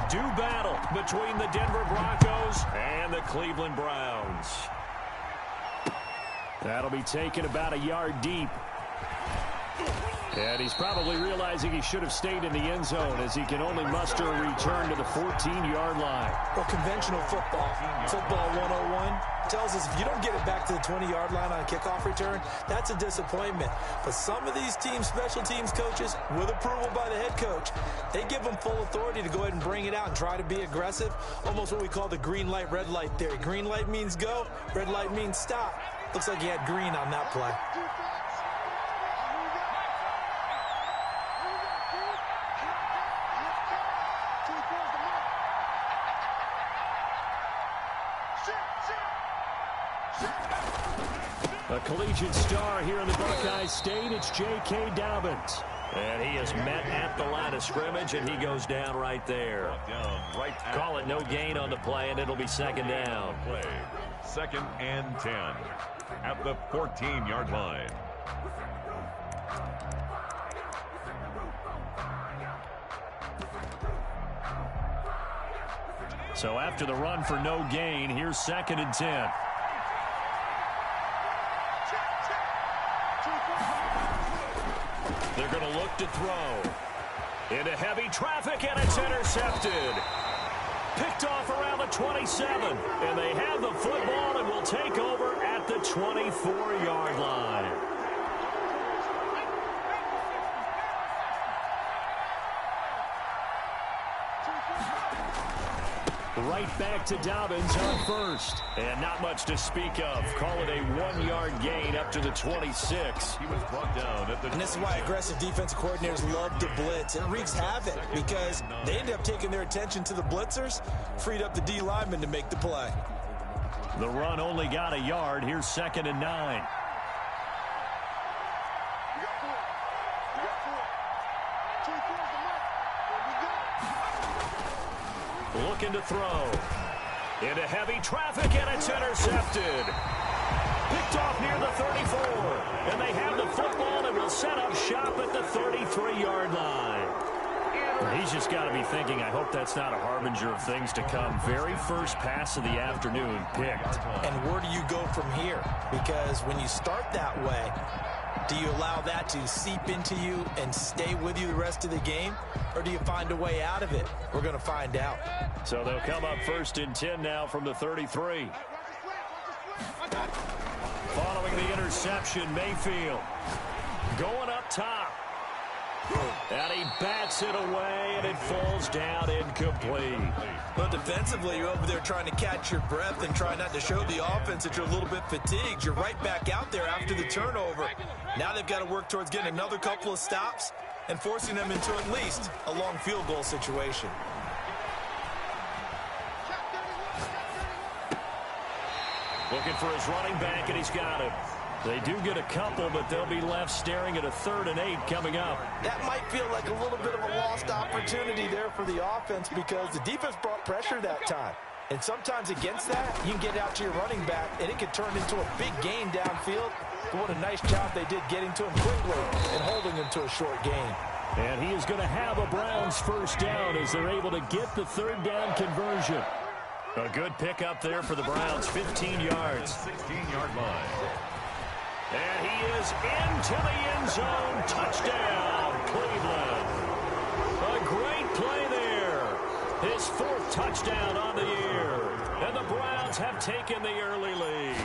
do battle between the Denver Broncos and the Cleveland Browns. That'll be taken about a yard deep. And he's probably realizing he should have stayed in the end zone as he can only muster a return to the 14-yard line. Well, conventional football 101, tells us if you don't get it back to the 20-yard line on a kickoff return, that's a disappointment. But some of these teams, special teams coaches, with approval by the head coach, they give them full authority to go ahead and bring it out and try to be aggressive, almost what we call the green light, red light theory. Green light means go, red light means stop. Looks like he had green on that play. A collegiate star here in the Buckeye State, it's J.K. Dobbins. And he is met at the line of scrimmage, and he goes down right there. Call it no gain on the play, and it'll be second down. Play. 2nd and 10 at the 14-yard line. So after the run for no gain, here's 2nd and 10. They're going to look to throw. Into heavy traffic, and it's intercepted. Picked off around the 27. And they have the football and will take over at the 24-yard line. Right back to Dobbins on first. And not much to speak of. Call it a 1-yard gain up to the 26. He was brought down at the... And this is why aggressive defensive coordinators love to blitz. And it wreaks havoc because they end up taking their attention to the blitzers, freed up the D lineman to make the play. The run only got a yard. Here's 2nd and 9. Looking to throw. Into heavy traffic, and it's intercepted. Picked off near the 34. And they have the football and will set up shop at the 33-yard line. He's just got to be thinking, I hope that's not a harbinger of things to come. Very first pass of the afternoon picked. And where do you go from here? Because when you start that way, do you allow that to seep into you and stay with you the rest of the game? Or do you find a way out of it? We're going to find out. So they'll come up 1st and 10 now from the 33. Following the interception, Mayfield going up top. And he bats it away, and it falls down incomplete. But defensively, you're over there trying to catch your breath and try not to show the offense that you're a little bit fatigued. You're right back out there after the turnover. Now they've got to work towards getting another couple of stops and forcing them into at least a long field goal situation. Looking for his running back, and he's got him. They do get a couple, but they'll be left staring at a 3rd and 8 coming up. That might feel like a little bit of a lost opportunity there for the offense because the defense brought pressure that time. And sometimes against that, you can get out to your running back, and it can turn into a big gain downfield. But what a nice job they did getting to him quickly and holding him to a short gain. And he is going to have a Browns first down as they're able to get the 3rd down conversion. A good pickup there for the Browns, 15 yards. 16-yard line. And he is into the end zone. Touchdown, Cleveland. A great play there. His 4th touchdown on the year. And the Browns have taken the early lead.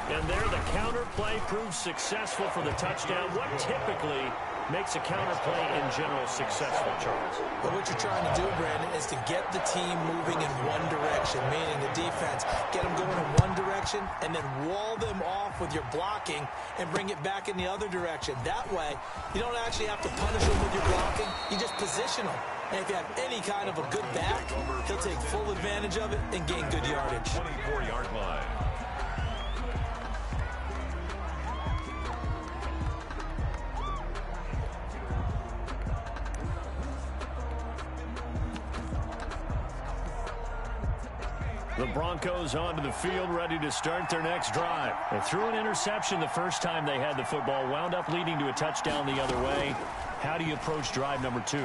And there the counter play proves successful for the touchdown. What typically makes a counter play in general successful, Charles? But what you're trying to do, Brandon, is to get the team moving in one direction, meaning the defense, get them going in one direction and then wall them off with your blocking and bring it back in the other direction. That way, you don't actually have to punish them with your blocking. You just position them. And if you have any kind of a good back, he'll take full advantage of it and gain good yardage. 24-yard line. The Broncos onto the field, ready to start their next drive. They threw an interception the first time they had the football, wound up leading to a touchdown the other way. How do you approach drive number 2?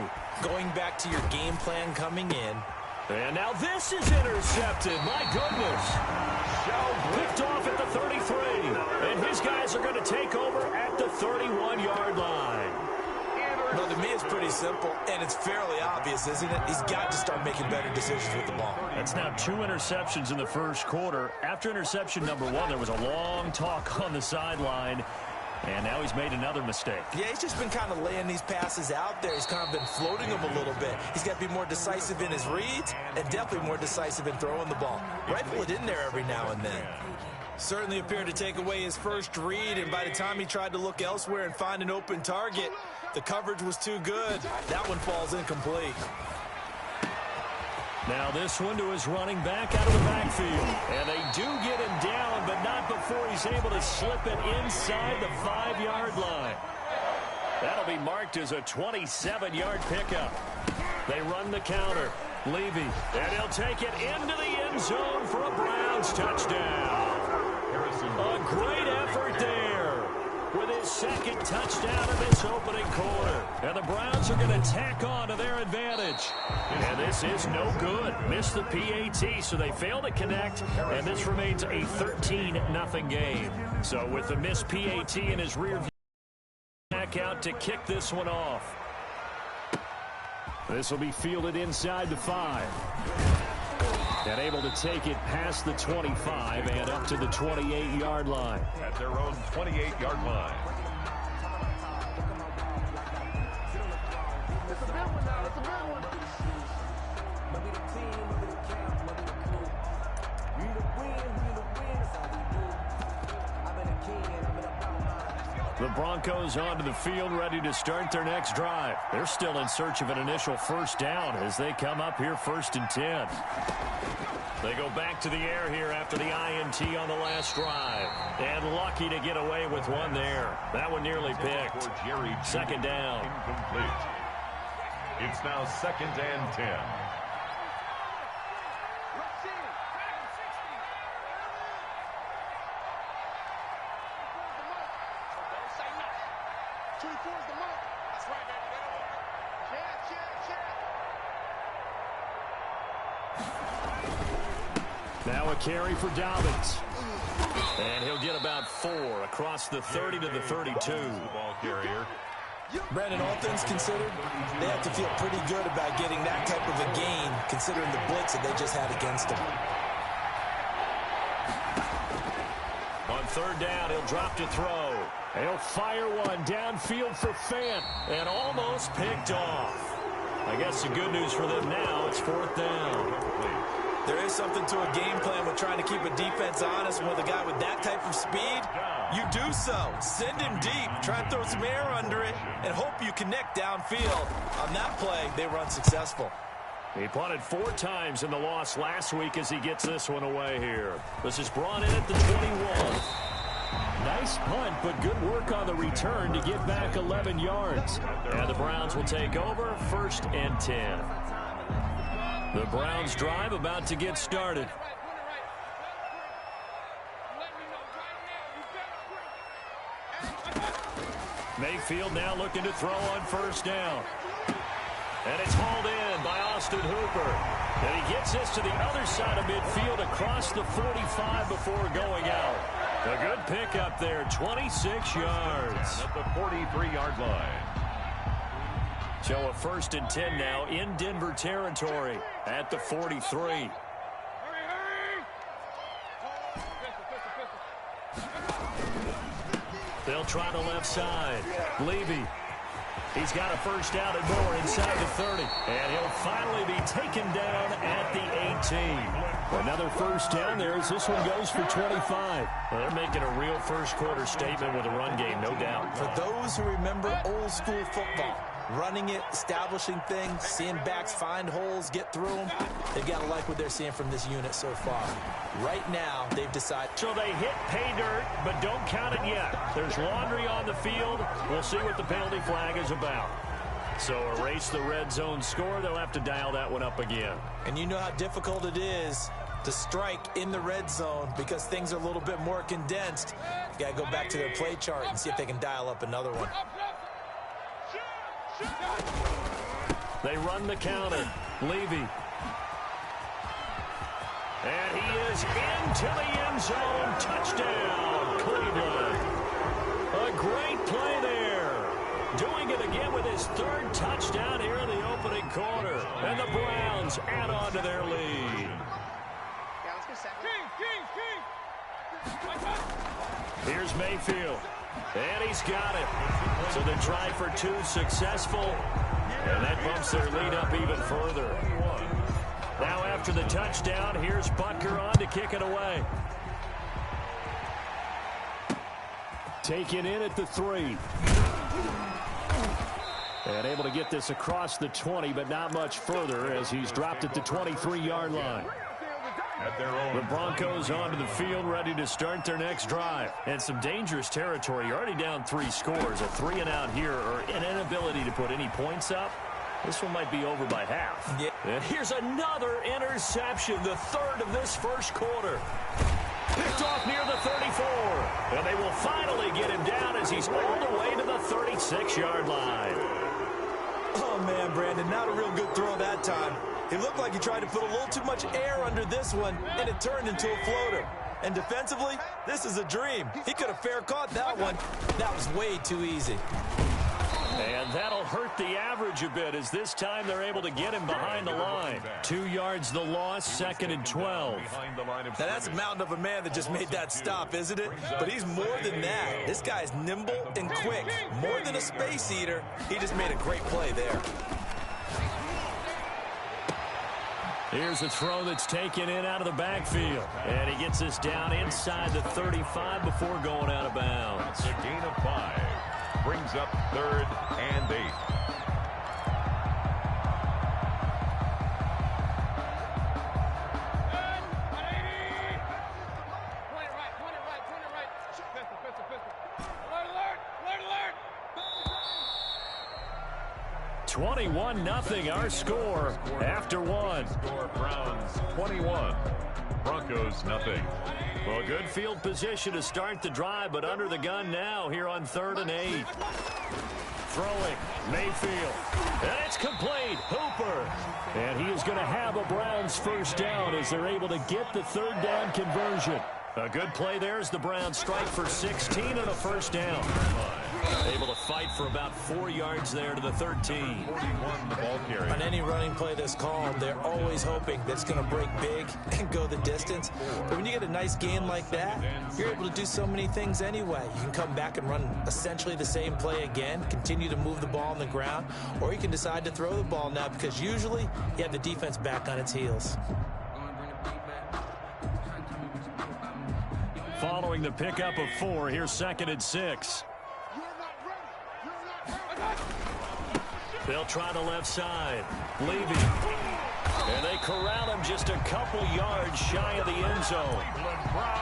Going back to your game plan coming in. And now this is intercepted. My goodness. Picked off at the 33. And his guys are going to take over at the 31-yard line. Well, to me, it's pretty simple, and it's fairly obvious, isn't it? He's got to start making better decisions with the ball. That's now 2 interceptions in the first quarter. After interception number 1, there was a long talk on the sideline, and now he's made another mistake. Yeah, he's just been kind of laying these passes out there. He's kind of been floating them a little bit. He's got to be more decisive in his reads and definitely more decisive in throwing the ball. Rifle it in there every now and then. Certainly appeared to take away his first read, and by the time he tried to look elsewhere and find an open target, the coverage was too good. That one falls incomplete. Now this one to his running back out of the backfield. And they do get him down, but not before he's able to slip it inside the 5-yard line. That'll be marked as a 27-yard pickup. They run the counter. Levy, and he'll take it into the end zone for a Browns touchdown. A great effort there with his second touchdown in this opening quarter. And the Browns are going to tack on to their advantage. And this is no good. Missed the PAT, so they fail to connect, and this remains a 13-0 game. So with the missed PAT in his rear view, back out to kick this one off. This will be fielded inside the 5. And able to take it past the 25 and up to the 28-yard line. At their own 28-yard line. It's a big one now. It's a big one. The Broncos onto the field, ready to start their next drive. They're still in search of an initial first down as they come up here 1st and 10. They go back to the air here after the INT on the last drive. And lucky to get away with one there. That one nearly picked. Second down. Incomplete. It's now 2nd and 10. Now a carry for Dobbins. And he'll get about 4 across the 30 to the 32. Ball carrier. Brandon, all things considered, they have to feel pretty good about getting that type of a gain, considering the blitz that they just had against them. On 3rd down, he'll drop to throw. He'll fire one downfield for Fant, and almost picked off. I guess the good news for them now, it's 4th down. There is something to a game plan with trying to keep a defense honest, and with a guy with that type of speed, you do so. Send him deep, try and throw some air under it, and hope you connect downfield. On that play, they run successful. He punted 4 times in the loss last week as he gets this one away here. This is brought in at the 21. Nice punt, but good work on the return to get back 11 yards. And the Browns will take over 1st and 10. The Browns drive about to get started. Mayfield now looking to throw on 1st down. And it's hauled in by Austin Hooper. And he gets this to the other side of midfield across the 45 before going out. A good pickup there, 26 yards. At the 43-yard line. So a 1st and 10 now in Denver territory at the 43. They'll try the left side. Levy. He's got a first down and more inside the 30. And he'll finally be taken down at the 18. Another first down there as this one goes for 25. Well, they're making a real first quarter statement with a run game, no doubt. For those who remember old school football, running it, establishing things, seeing backs find holes, get through them, they've got to like what they're seeing from this unit so far. Right now, they've decided. So they hit pay dirt, but don't count it yet. There's laundry on the field. We'll see what the penalty flag is about. So erase the red zone score. They'll have to dial that one up again. And you know how difficult it is to strike in the red zone because things are a little bit more condensed. You got to go back to their play chart and see if they can dial up another one. They run the counter. Levy. And he is into the end zone. Touchdown, Cleveland. A great play there. Doing it again with his third touchdown here in the opening quarter. And the Browns add on to their lead. Here's Mayfield. And he's got it. So the try for two successful. And that bumps their lead up even further. Now after the touchdown, here's Butker on to kick it away. Taken in at the 3. And able to get this across the 20, but not much further as he's dropped at the 23-yard line. The Broncos onto the field, ready to start their next drive. And some dangerous territory. You're already down 3 scores. A 3-and-out here, or an inability to put any points up. This one might be over by half. Yeah. And here's another interception, the third of this first quarter. Picked off near the 34. And they will finally get him down as he's all the way to the 36-yard line. Oh, man, Brandon, not a real good throw that time. It looked like he tried to put a little too much air under this one, and it turned into a floater. And defensively, this is a dream. He could have fair caught that one. That was way too easy. And that'll hurt the average a bit as this time they're able to get him behind the line. 2 yards the loss, 2nd and 12. Now that's a mountain of a man that just made that stop, isn't it? But he's more than that. This guy's nimble and quick. More than a space eater, he just made a great play there. Here's a throw that's taken in out of the backfield. And he gets this down inside the 35 before going out of bounds. A gain of 5. Brings up 3rd and 8. Alert! 21-0 our score after one. Score Browns 21. Broncos nothing. Well, good field position to start the drive, but under the gun now here on 3rd and 8. Throwing, Mayfield, and it's complete. Hooper, and he is going to have a Browns first down as they're able to get the 3rd down conversion. A good play there as the Browns strike for 16 and a first down. Able to fight for about 4 yards there to the 13. 41 the ball carrier. On any running play that's called, they're always hoping that it's going to break big and go the distance. But when you get a nice gain like that, you're able to do so many things anyway. You can come back and run essentially the same play again, continue to move the ball on the ground, or you can decide to throw the ball now because usually you have the defense back on its heels. Following the pickup of 4, here's 2nd and 6. They'll try the left side. Levy. And they corral him just a couple yards shy of the end zone.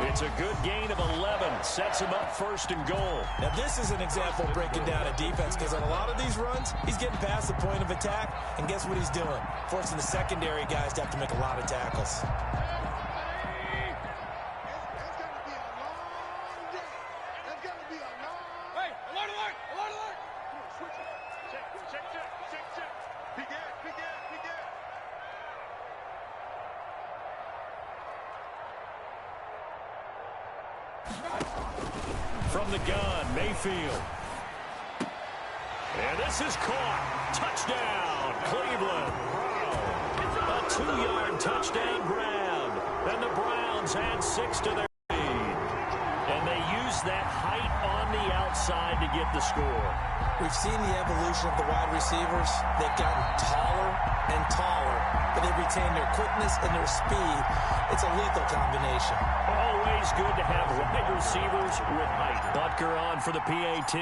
It's a good gain of 11. Sets him up 1st and goal. Now this is an example of breaking down a defense because on a lot of these runs, he's getting past the point of attack. And guess what he's doing? Forcing the secondary guys to have to make a lot of tackles. From the gun, Mayfield. And this is caught. Touchdown, Cleveland. A 2-yard touchdown grab. And the Browns add 6 to their lead. And they use that height on the outside to get the score. We've seen the evolution of the wide receivers. They've gotten taller and taller, but they retain their quickness and their speed. It's a lethal combination. Always good to have wide receivers with height. Butker on for the PAT.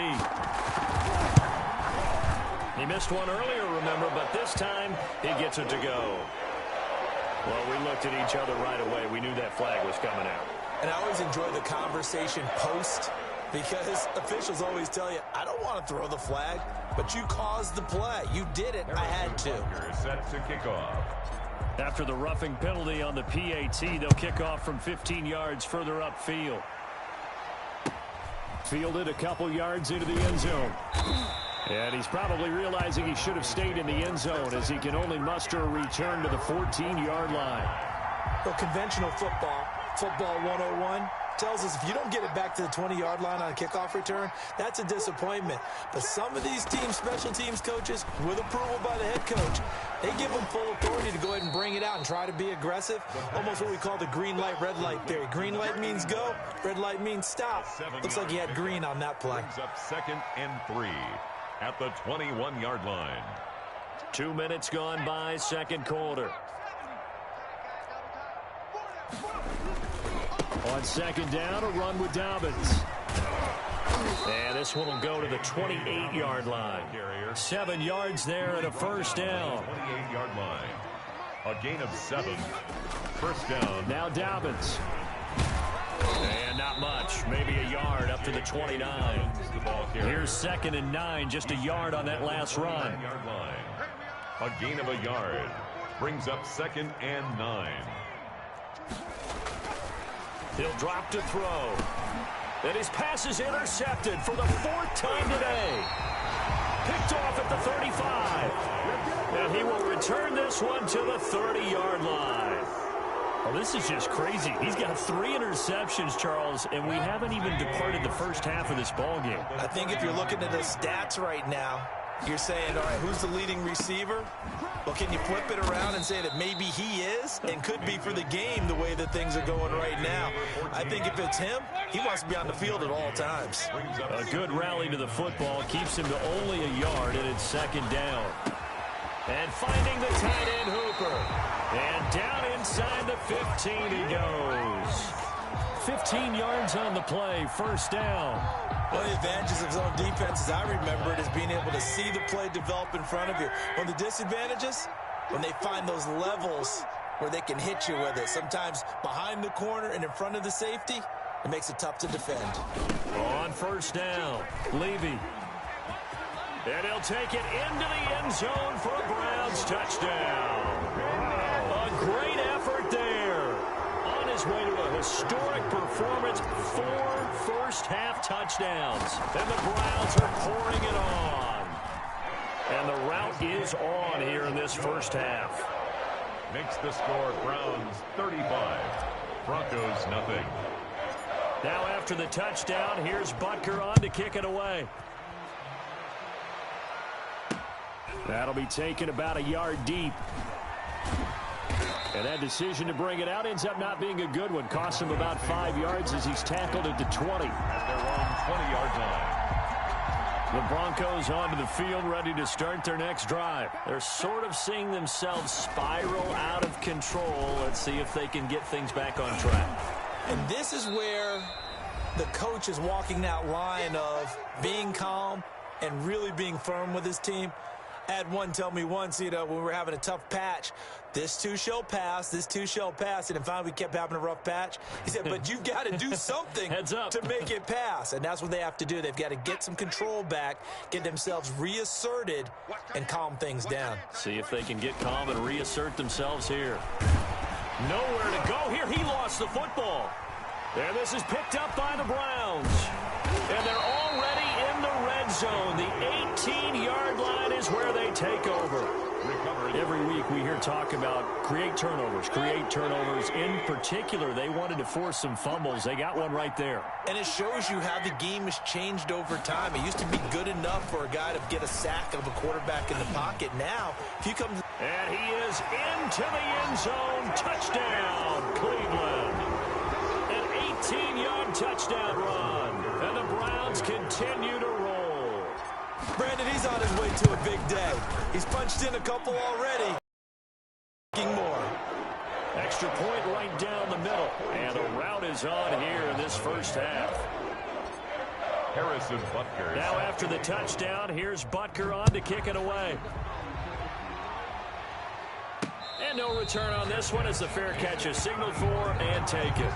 He missed one earlier, remember, but this time he gets it to go. Well, we looked at each other right away. We knew that flag was coming out. And I always enjoy the conversation post because officials always tell you, I don't want to throw the flag, but you caused the play. You did it. I had to. Set to kick off. After the roughing penalty on the PAT, they'll kick off from 15 yards further upfield. Fielded a couple yards into the end zone. And he's probably realizing he should have stayed in the end zone as he can only muster a return to the 14-yard line. Well, conventional football 101, tells us if you don't get it back to the 20-yard line on a kickoff return, that's a disappointment. But some of these special teams coaches, with approval by the head coach, they give them full authority to go ahead and bring it out and try to be aggressive. Almost what we call the green light, red light theory. Green light means go, red light means stop. Looks like he had green on that play. Brings up 2nd and 3 at the 21-yard line. 2 minutes gone by, second quarter. On second down, a run with Dobbins. And this one will go to the 28-yard line. 7 yards there and a first down. 28-yard line. A gain of 7. First down. Now Dobbins. And not much. Maybe a yard up to the 29. Here's 2nd and 9. Just a yard on that last run. 9-yard line. A gain of a yard. Brings up 2nd and 9. He'll drop to throw. And his pass is intercepted for the 4th time today. Picked off at the 35. And he will return this one to the 30-yard line. Well, this is just crazy. He's got 3 interceptions, Charles, and we haven't even departed the first half of this ball game. I think if you're looking at the stats right now, you're saying, all right, who's the leading receiver? Well, can you flip it around and say that maybe he is and could be for the game the way that things are going right now? I think if it's him, he wants to be on the field at all times. A good rally to the football keeps him to only a yard, and it's 2nd down. And finding the tight end Hooper. And down inside the 15 he goes. 15 yards on the play, first down. One of the advantages of zone defense, as I remember it, is being able to see the play develop in front of you. One of the disadvantages, when they find those levels where they can hit you with it. Sometimes behind the corner and in front of the safety, it makes it tough to defend. On first down, Levy. And he'll take it into the end zone for a Browns touchdown. A great effort there. On his way to a historic performance, 4 first-half touchdowns. And the Browns are pouring it on. And the route is on here in this first half. Makes the score Browns 35. Broncos nothing. Now after the touchdown, here's Butker on to kick it away. That'll be taken about a yard deep. And that decision to bring it out ends up not being a good one. Cost him about 5 yards as he's tackled at the 20. At their own 20-yard line. The Broncos onto the field, ready to start their next drive. They're sort of seeing themselves spiral out of control. Let's see if they can get things back on track. And this is where the coach is walking that line of being calm and really being firm with his team. I had one tell me once, when we were having a tough patch, this too shall pass, this too shall pass. And finally we kept having a rough patch. He said, but you've got to do something Heads up. to make it pass. And that's what they have to do. They've got to get some control back, get themselves reasserted, and calm things down. See if they can get calm and reassert themselves here. Nowhere to go here. He lost the football. And this is picked up by the Browns. And they're already in the red zone. The 18-yard line is where they take over. Every week we hear talk about create turnovers. In particular, they wanted to force some fumbles. They got one right there. And it shows you how the game has changed over time. It used to be good enough for a guy to get a sack of a quarterback in the pocket. Now, if you come... And he is into the end zone. Touchdown, Cleveland. An 18-yard touchdown run. And the Browns continue to roll. Brandon, he's on his way to a big day. He's punched in a couple already. More. Extra point right down the middle. And the route is on here in this first half. Harrison Butker. Now after the touchdown, here's Butker on to kick it away. And no return on this one as the fair catch is signaled for and taken.